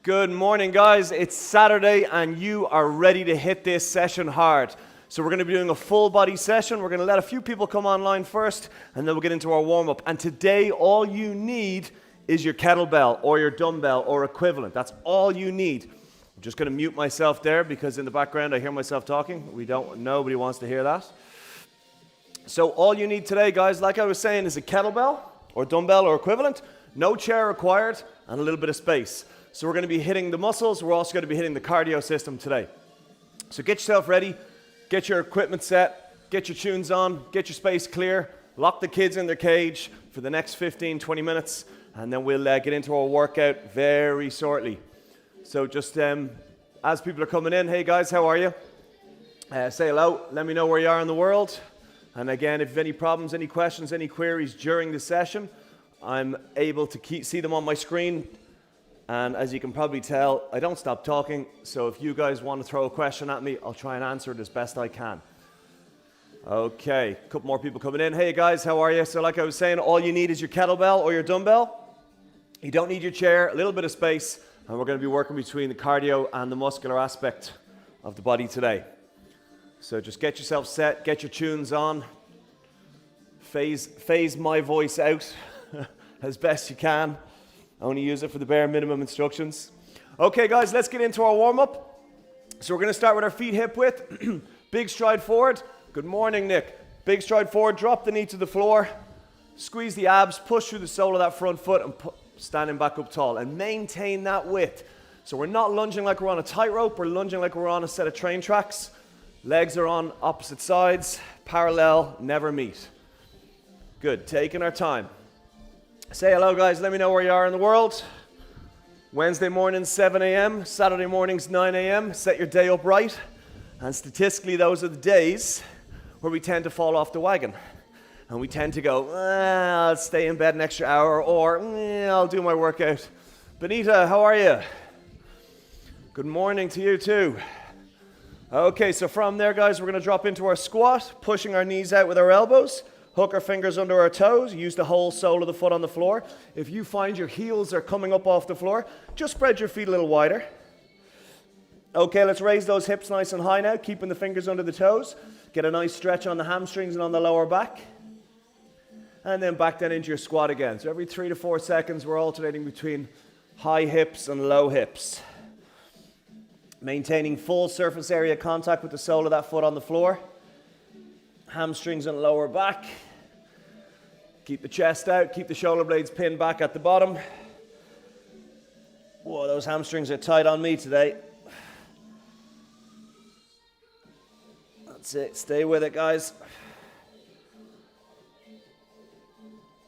Good morning, guys. It's Saturday and you are ready to hit this session hard. So we're going to be doing a full body session. We're going to let a few people come online first and then we'll get into our warm-up. And today all you need is your kettlebell or your dumbbell or equivalent. That's all you need. I'm just going to mute myself there because in the background I hear myself talking. Nobody wants to hear that. So all you need today, guys, like I was saying, is a kettlebell or dumbbell or equivalent. No chair required and a little bit of space. So we're going to be hitting the muscles. We're also going to be hitting the cardio system today. So get yourself ready, get your equipment set, get your tunes on, get your space clear, lock the kids in their cage for the next 15, 20 minutes, and then we'll get into our workout very shortly. So just as people are coming in, hey guys, how are you? Say hello, let me know where you are in the world. And again, if you have any problems, any questions, any queries during the session, I'm able to see them on my screen. And as you can probably tell, I don't stop talking, so if you guys want to throw a question at me, I'll try and answer it as best I can. Okay, a couple more people coming in. Hey guys, how are you? So like I was saying, all you need is your kettlebell or your dumbbell. You don't need your chair, a little bit of space, and we're going to be working between the cardio and the muscular aspect of the body today. So just get yourself set, get your tunes on, phase my voice out as best you can. Only use it for the bare minimum instructions. Okay, guys, let's get into our warm-up. So we're going to start with our feet hip width. Big stride forward. Good morning, Nick. Big stride forward, drop the knee to the floor. Squeeze the abs, push through the sole of that front foot and standing back up tall. And maintain that width. So we're not lunging like we're on a tightrope. We're lunging like we're on a set of train tracks. Legs are on opposite sides. Parallel, never meet. Good, taking our time. Say hello, guys. Let me know where you are in the world. Wednesday mornings, 7 a.m. Saturday mornings, 9 a.m. Set your day up right. And statistically, those are the days where we tend to fall off the wagon. And we tend to go, I'll stay in bed an extra hour, or I'll do my workout. Benita, how are you? Good morning to you, too. Okay, so from there, guys, we're going to drop into our squat, pushing our knees out with our elbows. Hook our fingers under our toes, use the whole sole of the foot on the floor. If you find your heels are coming up off the floor, just spread your feet a little wider. Okay, let's raise those hips nice and high now, keeping the fingers under the toes. Get a nice stretch on the hamstrings and on the lower back. And then back down into your squat again. So every 3 to 4 seconds, we're alternating between high hips and low hips. Maintaining full surface area contact with the sole of that foot on the floor. Hamstrings and lower back. Keep the chest out, keep the shoulder blades pinned back at the bottom. Whoa, those hamstrings are tight on me today. That's it, stay with it, guys.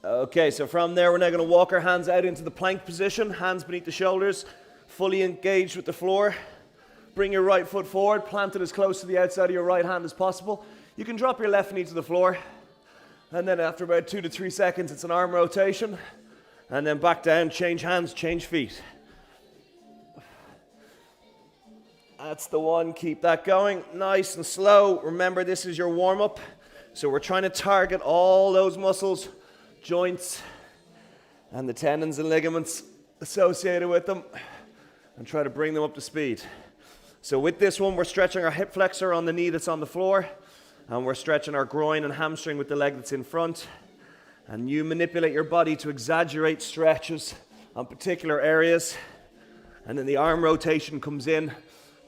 Okay, so from there, we're now gonna walk our hands out into the plank position, hands beneath the shoulders, fully engaged with the floor. Bring your right foot forward, plant it as close to the outside of your right hand as possible. You can drop your left knee to the floor, and then after about 2 to 3 seconds, it's an arm rotation, and then back down, change hands, change feet. That's the one, keep that going, nice and slow. Remember, this is your warm-up, so we're trying to target all those muscles, joints, and the tendons and ligaments associated with them, and try to bring them up to speed. So with this one, we're stretching our hip flexor on the knee that's on the floor, and we're stretching our groin and hamstring with the leg that's in front. And you manipulate your body to exaggerate stretches on particular areas. And then the arm rotation comes in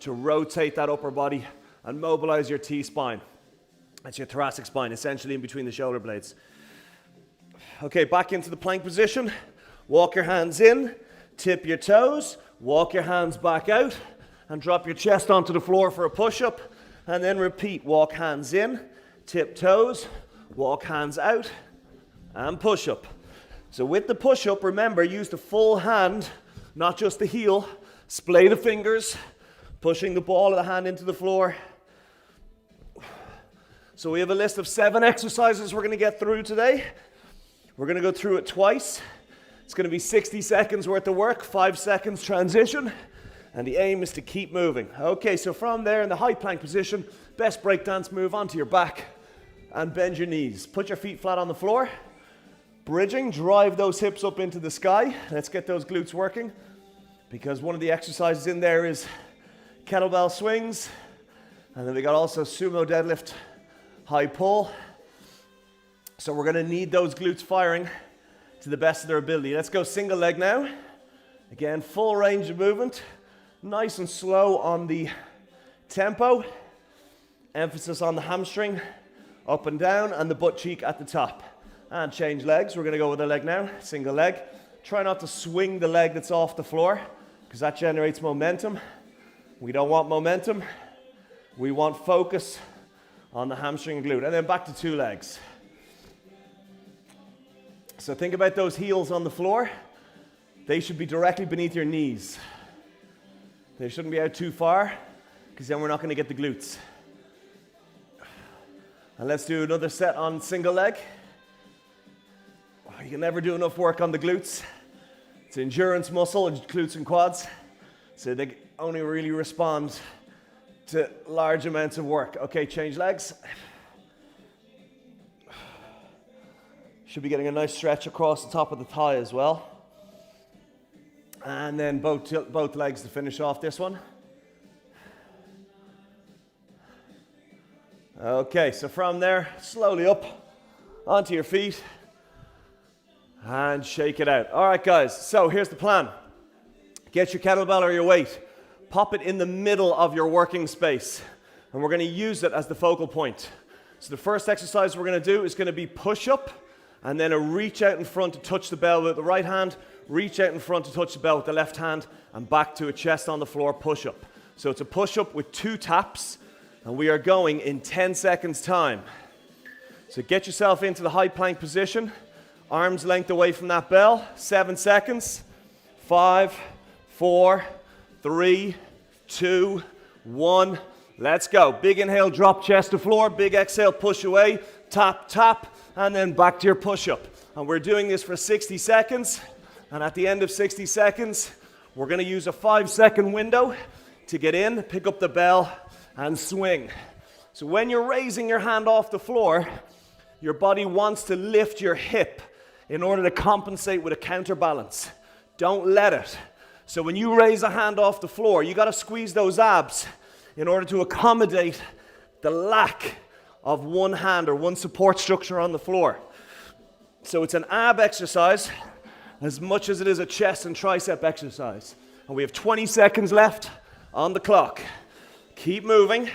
to rotate that upper body and mobilize your T-spine. That's your thoracic spine, essentially in between the shoulder blades. Okay, back into the plank position. Walk your hands in, tip your toes, walk your hands back out, and drop your chest onto the floor for a push-up. And then repeat, walk hands in, tip toes, walk hands out, and push up. So with the push up, remember, use the full hand, not just the heel. Splay the fingers, pushing the ball of the hand into the floor. So we have a list of 7 exercises we're going to get through today. We're going to go through it twice. It's going to be 60 seconds worth of work, 5 seconds transition. And the aim is to keep moving. Okay, so from there in the high plank position, best breakdance move onto your back and bend your knees. Put your feet flat on the floor. Bridging, drive those hips up into the sky. Let's get those glutes working. because one of the exercises in there is kettlebell swings, and then we got also sumo deadlift, high pull. So we're gonna need those glutes firing to the best of their ability. Let's go single leg now. Again, full range of movement, nice and slow on the tempo. Emphasis on the hamstring, up and down, and the butt cheek at the top. And change legs. We're gonna go with a leg now, single leg. Try not to swing the leg that's off the floor, because that generates momentum. We don't want momentum. We want focus on the hamstring and glute. And then back to two legs. So think about those heels on the floor. They should be directly beneath your knees. They shouldn't be out too far, because then we're not gonna get the glutes. And let's do another set on single leg. You can never do enough work on the glutes. It's an endurance muscle, glutes and quads. So they only really respond to large amounts of work. Okay, change legs. Should be getting a nice stretch across the top of the thigh as well. And then both legs to finish off this one. Okay, so from there, slowly up onto your feet and shake it out. All right, guys, so here's the plan. Get your kettlebell or your weight, pop it in the middle of your working space, and we're gonna use it as the focal point. So the first exercise we're gonna do is gonna be push-up, and then a reach out in front to touch the bell with the right hand, reach out in front to touch the bell with the left hand, and back to a chest on the floor push-up. So it's a push-up with 2 taps, and we are going in 10 seconds time. So get yourself into the high plank position, arms length away from that bell, 7 seconds, 5, 4, 3, 2, 1, let's go. Big inhale, drop chest to floor, big exhale, push away, tap, tap, and then back to your push-up. And we're doing this for 60 seconds, and at the end of 60 seconds, we're gonna use a 5-second window to get in, pick up the bell, and swing. So when you're raising your hand off the floor, your body wants to lift your hip in order to compensate with a counterbalance. Don't let it. So when you raise a hand off the floor, you gotta squeeze those abs in order to accommodate the lack of one hand or one support structure on the floor. So it's an ab exercise as much as it is a chest and tricep exercise. And we have 20 seconds left on the clock. Keep moving.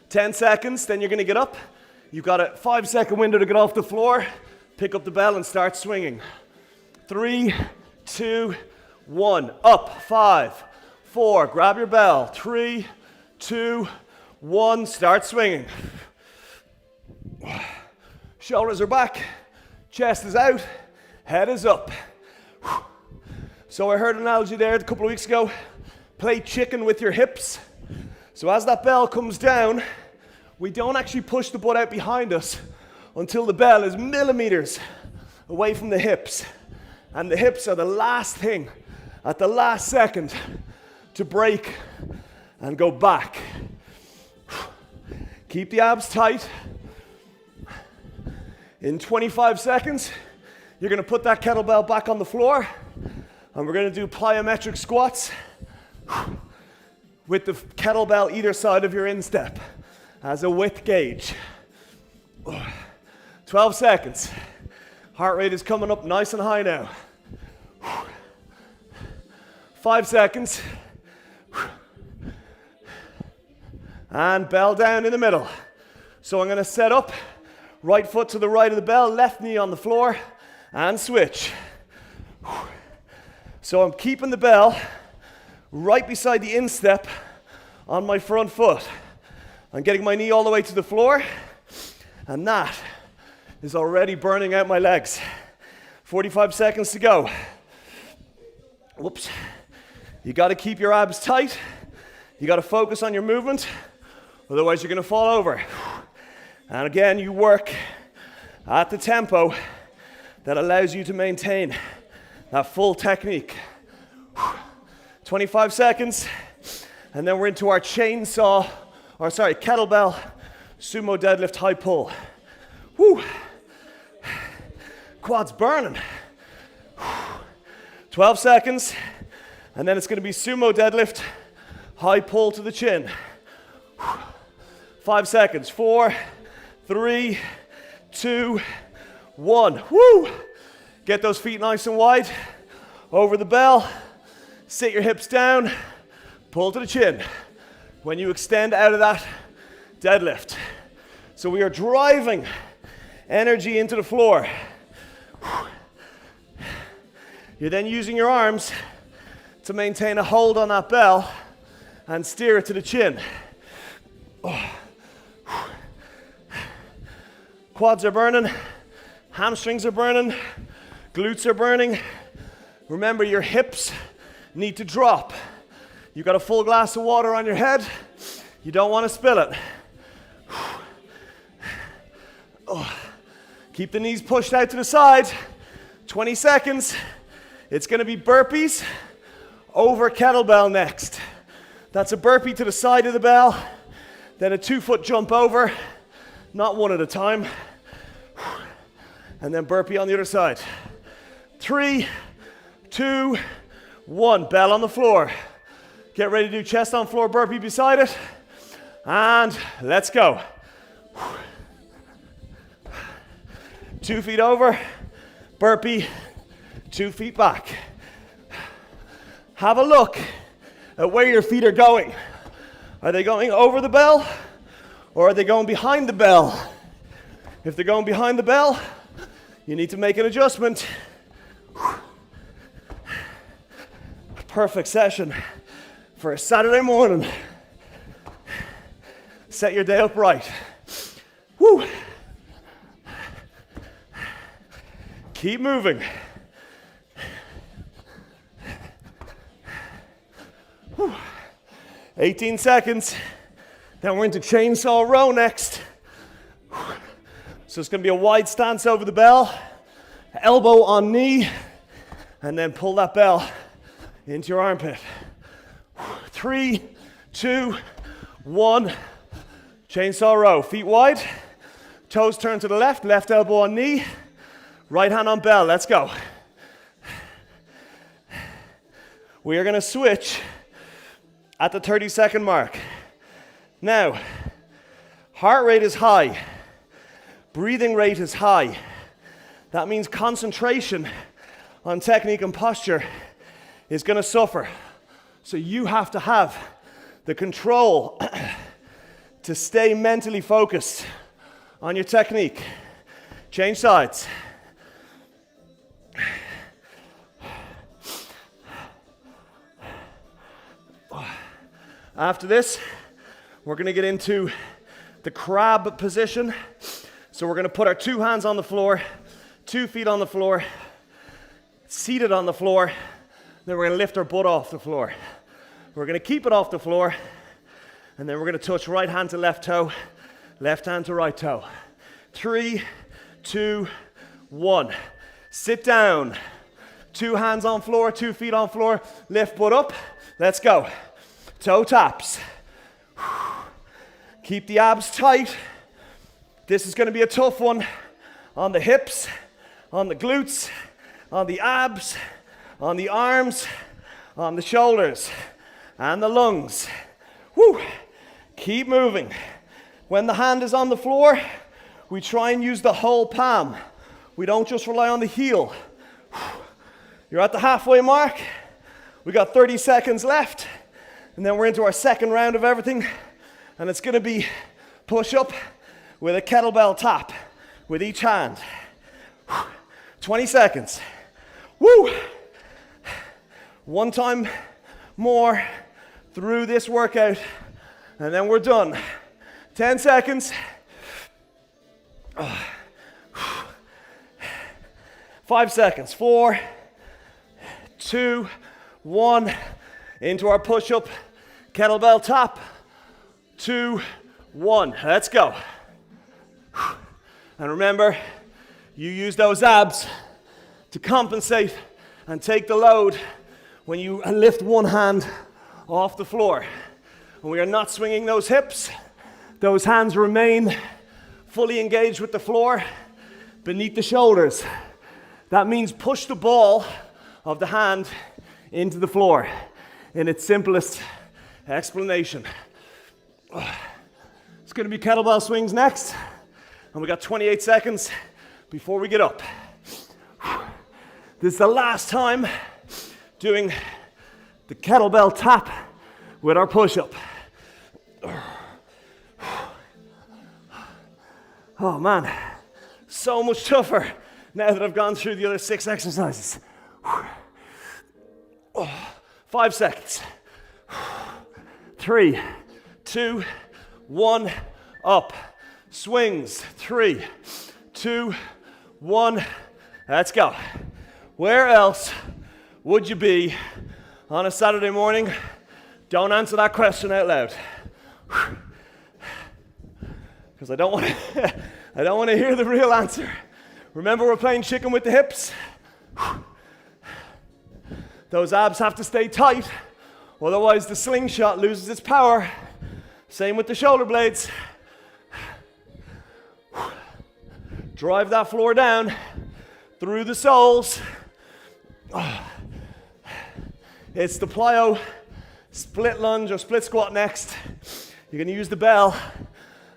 10 seconds, then you're gonna get up. You've got a 5-second window to get off the floor, pick up the bell and start swinging. 3, 2, 1, up, 5, 4, grab your bell, 3, 2, 1, start swinging. Shoulders are back, chest is out, head is up. So I heard an analogy there a couple of weeks ago, play chicken with your hips. So as that bell comes down, we don't actually push the butt out behind us until the bell is millimeters away from the hips. And the hips are the last thing at the last second to break and go back. Keep the abs tight. In 25 seconds, you're gonna put that kettlebell back on the floor, and we're gonna do plyometric squats with the kettlebell either side of your instep as a width gauge. 12 seconds. Heart rate is coming up nice and high now. 5 seconds. And bell down in the middle. So I'm gonna set up, right foot to the right of the bell, left knee on the floor, and switch. So I'm keeping the bell right beside the instep on my front foot. I'm getting my knee all the way to the floor, and that is already burning out my legs. 45 seconds to go. Whoops. You gotta keep your abs tight. You gotta focus on your movement, otherwise you're gonna fall over. And again, you work at the tempo that allows you to maintain that full technique. 25 seconds, and then we're into our kettlebell sumo deadlift high pull. Woo. Quads burning. 12 seconds, and then it's going to be sumo deadlift, high pull to the chin. 5 seconds, 4, 3, 2, 1. Woo! Get those feet nice and wide, over the bell, sit your hips down, pull to the chin. When you extend out of that, deadlift. So we are driving energy into the floor. You're then using your arms to maintain a hold on that bell and steer it to the chin. Quads are burning, hamstrings are burning, glutes are burning. Remember, your hips need to drop. You got a full glass of water on your head, you don't want to spill it. Keep the knees pushed out to the side. 20 seconds. It's going to be burpees over kettlebell next. That's a burpee to the side of the bell, then a 2-foot jump over, not one at a time, and then burpee on the other side. 3, 2, 1, bell on the floor. Get ready to do chest on floor burpee beside it, and let's go. 2 feet over, burpee, 2 feet back. Have a look at where your feet are going. Are they going over the bell, or are they going behind the bell? If they're going behind the bell, you need to make an adjustment. Perfect session for a Saturday morning. Set your day up right. Woo! Keep moving. Whew. 18 seconds. Then we're into chainsaw row next. So it's going to be a wide stance over the bell, elbow on knee, and then pull that bell into your armpit. 3, 2, 1. Chainsaw row. Feet wide, toes turn to the left, left elbow on knee, right hand on bell. Let's go. We are going to switch at the 30-second mark. Now, heart rate is high. Breathing rate is high. That means concentration on technique and posture is going to suffer. So you have to have the control to stay mentally focused on your technique. Change sides. After this, we're going to get into the crab position. So we're going to put our 2 hands on the floor, 2 feet on the floor, seated on the floor. Then we're going to lift our butt off the floor. We're going to keep it off the floor, and then we're going to touch right hand to left toe, left hand to right toe. 3, 2, 1. Sit down. 2 hands on floor, 2 feet on floor. Lift butt up. Let's go. Toe taps. Keep the abs tight. This is going to be a tough one on the hips, on the glutes, on the abs, on the arms, on the shoulders, and the lungs. Woo. Keep moving. When the hand is on the floor, we try and use the whole palm. We don't just rely on the heel. You're at the halfway mark. We got 30 seconds left, and then we're into our second round of everything, and it's going to be push-up with a kettlebell tap with each hand. 20 seconds. Woo! One time more through this workout, and then we're done. 10 seconds. 5 seconds. 4, 2, 1. Into our push-up, kettlebell tap. 2, 1. Let's go. And remember, you use those abs to compensate and take the load when you lift one hand off the floor. And we are not swinging those hips. Those hands remain fully engaged with the floor beneath the shoulders. That means push the ball of the hand into the floor in its simplest explanation. It's going to be kettlebell swings next, and we got 28 seconds before we get up. This is the last time doing the kettlebell tap with our push-up. Oh man, so much tougher now that I've gone through the other 6 exercises. 5 seconds. 3, 2, 1, up. Swings. 3, 2, 1. Let's go. Where else would you be on a Saturday morning? Don't answer that question out loud. Because I don't want to hear the real answer. Remember, we're playing chicken with the hips. Those abs have to stay tight, otherwise the slingshot loses its power. Same with the shoulder blades. Drive that floor down through the soles. It's the plyo split lunge or split squat next. You're going to use the bell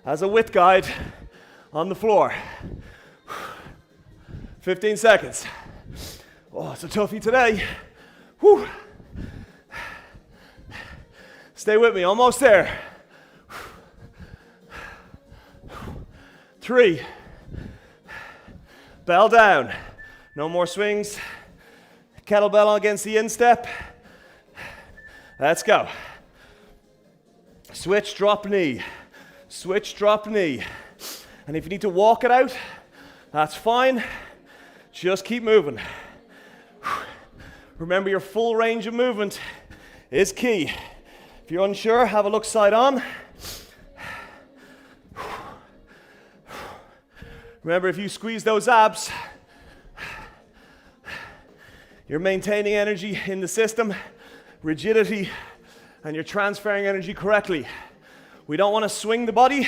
as a width guide on the floor. 15 seconds. Oh, it's a toughie today. Whew. Stay with me, almost there. 3. Bell down. No more swings. Kettlebell against the instep. Let's go. Switch, drop knee. Switch, drop knee. And if you need to walk it out, that's fine. Just keep moving. Remember, your full range of movement is key. If you're unsure, have a look side on. Remember, if you squeeze those abs, you're maintaining energy in the system, rigidity, and you're transferring energy correctly. We don't want to swing the body.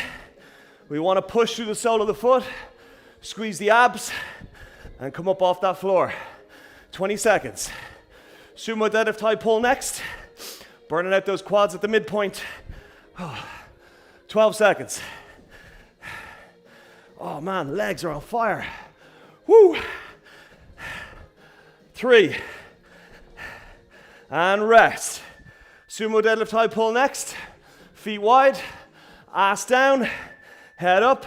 We want to push through the sole of the foot, squeeze the abs, and come up off that floor. 20 seconds. Sumo deadlift high pull next. Burning out those quads at the midpoint. 12 seconds. Oh man, legs are on fire. Woo! 3. And rest. Sumo deadlift high pull next. Feet wide, ass down, head up,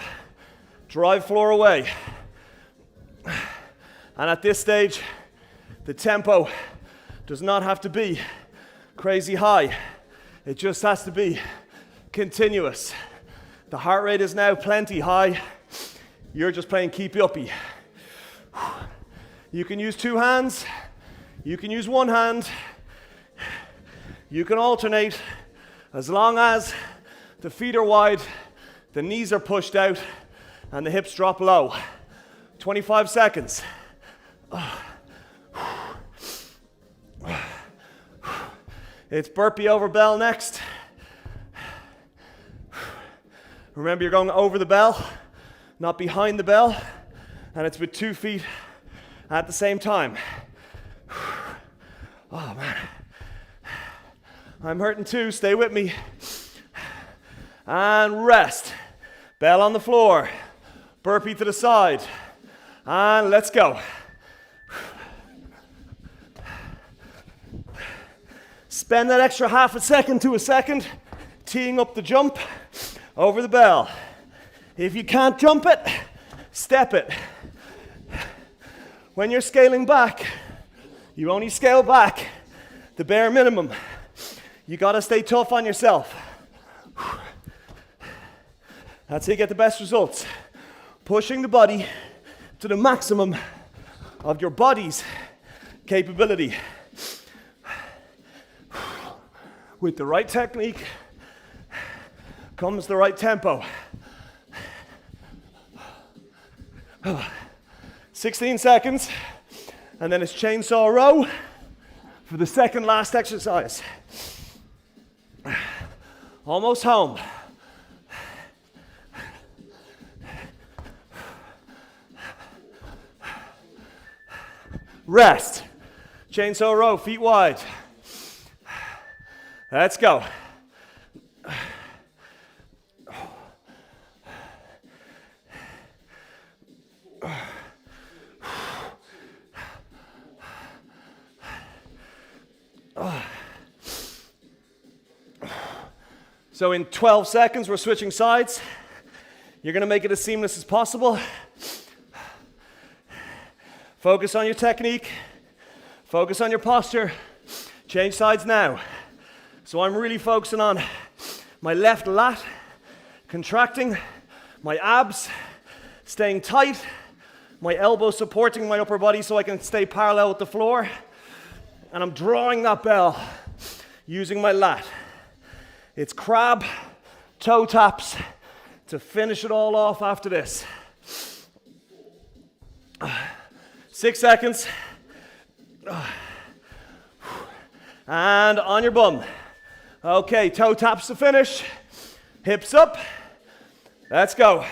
drive floor away. And at this stage, the tempo does not have to be crazy high. It just has to be continuous. The heart rate is now plenty high. You're just playing keep uppy. You can use 2 hands. You can use 1 hand. You can alternate as long as the feet are wide, the knees are pushed out, and the hips drop low. 25 seconds. It's burpee over bell next. Remember, you're going over the bell, not behind the bell, and it's with 2 feet at the same time. Oh man. I'm hurting too, stay with me. And rest. Bell on the floor. Burpee to the side. And let's go. Spend that extra half a second to a second teeing up the jump over the bell. If you can't jump it, step it. When you're scaling back, you only scale back the bare minimum. You gotta stay tough on yourself. That's how you get the best results. Pushing the body to the maximum of your body's capability. With the right technique comes the right tempo. 16 seconds, and then it's chainsaw row for the second last exercise. Almost home. rest. Chainsaw row, feet wide. Let's go. So in 12 seconds, we're switching sides. You're going to make it as seamless as possible. Focus on your technique. Focus on your posture. Change sides now. So I'm really focusing on my left lat, contracting, my abs, staying tight, my elbow supporting my upper body so I can stay parallel with the floor. And I'm drawing that bell using my lat. It's crab, toe taps to finish it all off after this. 6 seconds. And on your bum. Okay, toe taps to finish. Hips up. Let's go.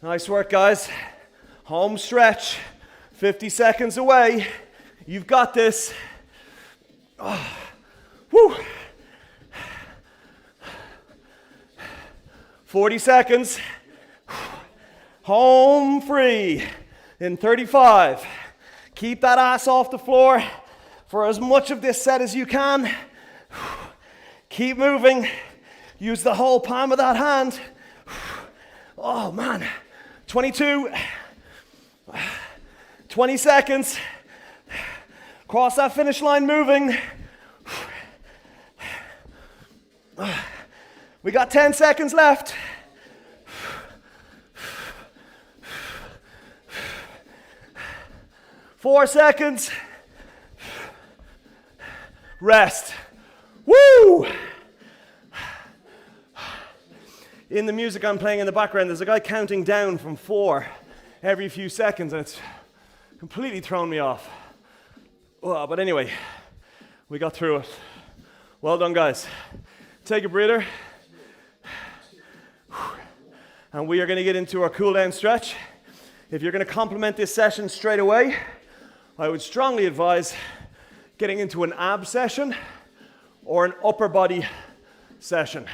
Nice work, guys. Home stretch. 50 seconds away. You've got this. Woo. 40 seconds. Home free in 35. Keep that ass off the floor for as much of this set as you can. Keep moving. Use the whole palm of that hand. Oh man. 22. 20 seconds. Cross that finish line moving. We got 10 seconds left. Four seconds. Rest. Woo! In the music I'm playing in the background, there's a guy counting down from 4 every few seconds, and it's completely thrown me off. Well, but anyway, we got through it. Well done, guys. Take a breather. And we are going to get into our cool down stretch. If you're going to complement this session straight away, I would strongly advise getting into an ab session or an upper body session,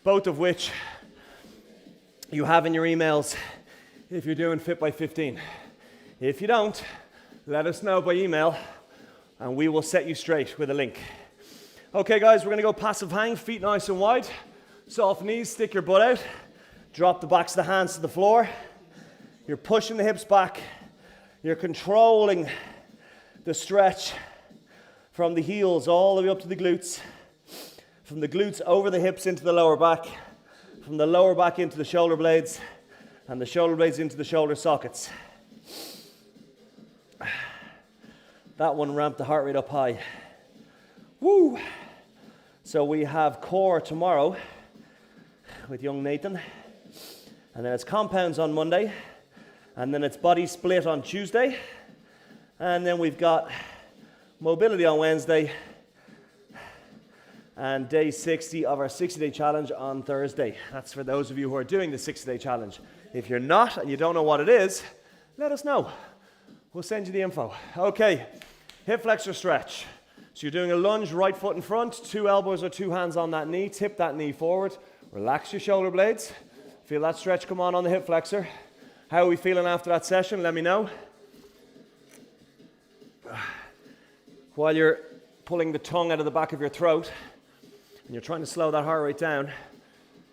both of which you have in your emails if you're doing Fit by 15. If you don't, let us know by email and we will set you straight with a link. Okay guys, we're gonna go passive hang, feet nice and wide, soft knees, stick your butt out, drop the backs of the hands to the floor. You're pushing the hips back, you're controlling the stretch from the heels all the way up to the glutes, from the glutes over the hips into the lower back, from the lower back into the shoulder blades, and the shoulder blades into the shoulder sockets. That one ramped the heart rate up high. Woo! So we have core tomorrow with young Nathan, and then it's compounds on Monday, and then it's body split on Tuesday, and then we've got mobility on Wednesday, and day 60 of our 60-day challenge on Thursday. That's for those of you who are doing the 60-day challenge. If you're not and you don't know what it is, let us know. We'll send you the info. Okay, hip flexor stretch. So you're doing a lunge, right foot in front, 2 elbows or 2 hands on that knee, tip that knee forward, relax your shoulder blades. Feel that stretch come on the hip flexor. How are we feeling after that session? Let me know. While you're pulling the tongue out of the back of your throat and you're trying to slow that heart rate down,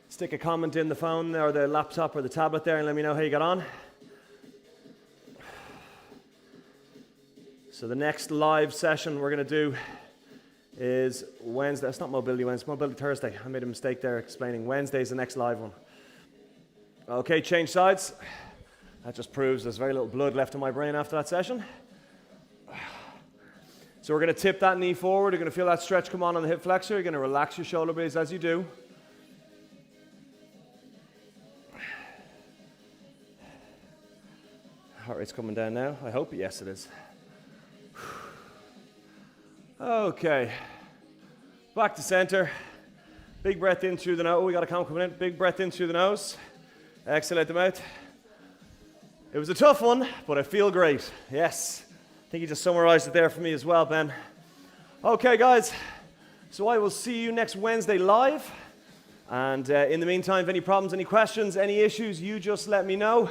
stick a comment in the phone or the laptop or the tablet there and let me know how you got on. So the next live session we're going to do is Wednesday. It's not Mobility Wednesday, Mobility Thursday. I made a mistake there explaining. Wednesday is the next live one. Okay, change sides. That just proves there's very little blood left in my brain after that session. So we're going to tip that knee forward. You're going to feel that stretch come on the hip flexor. You're going to relax your shoulder blades as you do. Heart rate's coming down now. I hope. Yes, it is. Okay. Back to center. Big breath in through the nose. Oh, we got a count coming in. Big breath in through the nose. Exhale out the mouth. It was a tough one, but I feel great. Yes. I think you just summarized it there for me as well, Ben. Okay, guys. So I will see you next Wednesday live. And in the meantime, if any problems, any questions, any issues, you just let me know.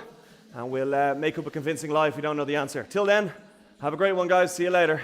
And we'll make up a convincing lie if we don't know the answer. Till then, have a great one, guys. See you later.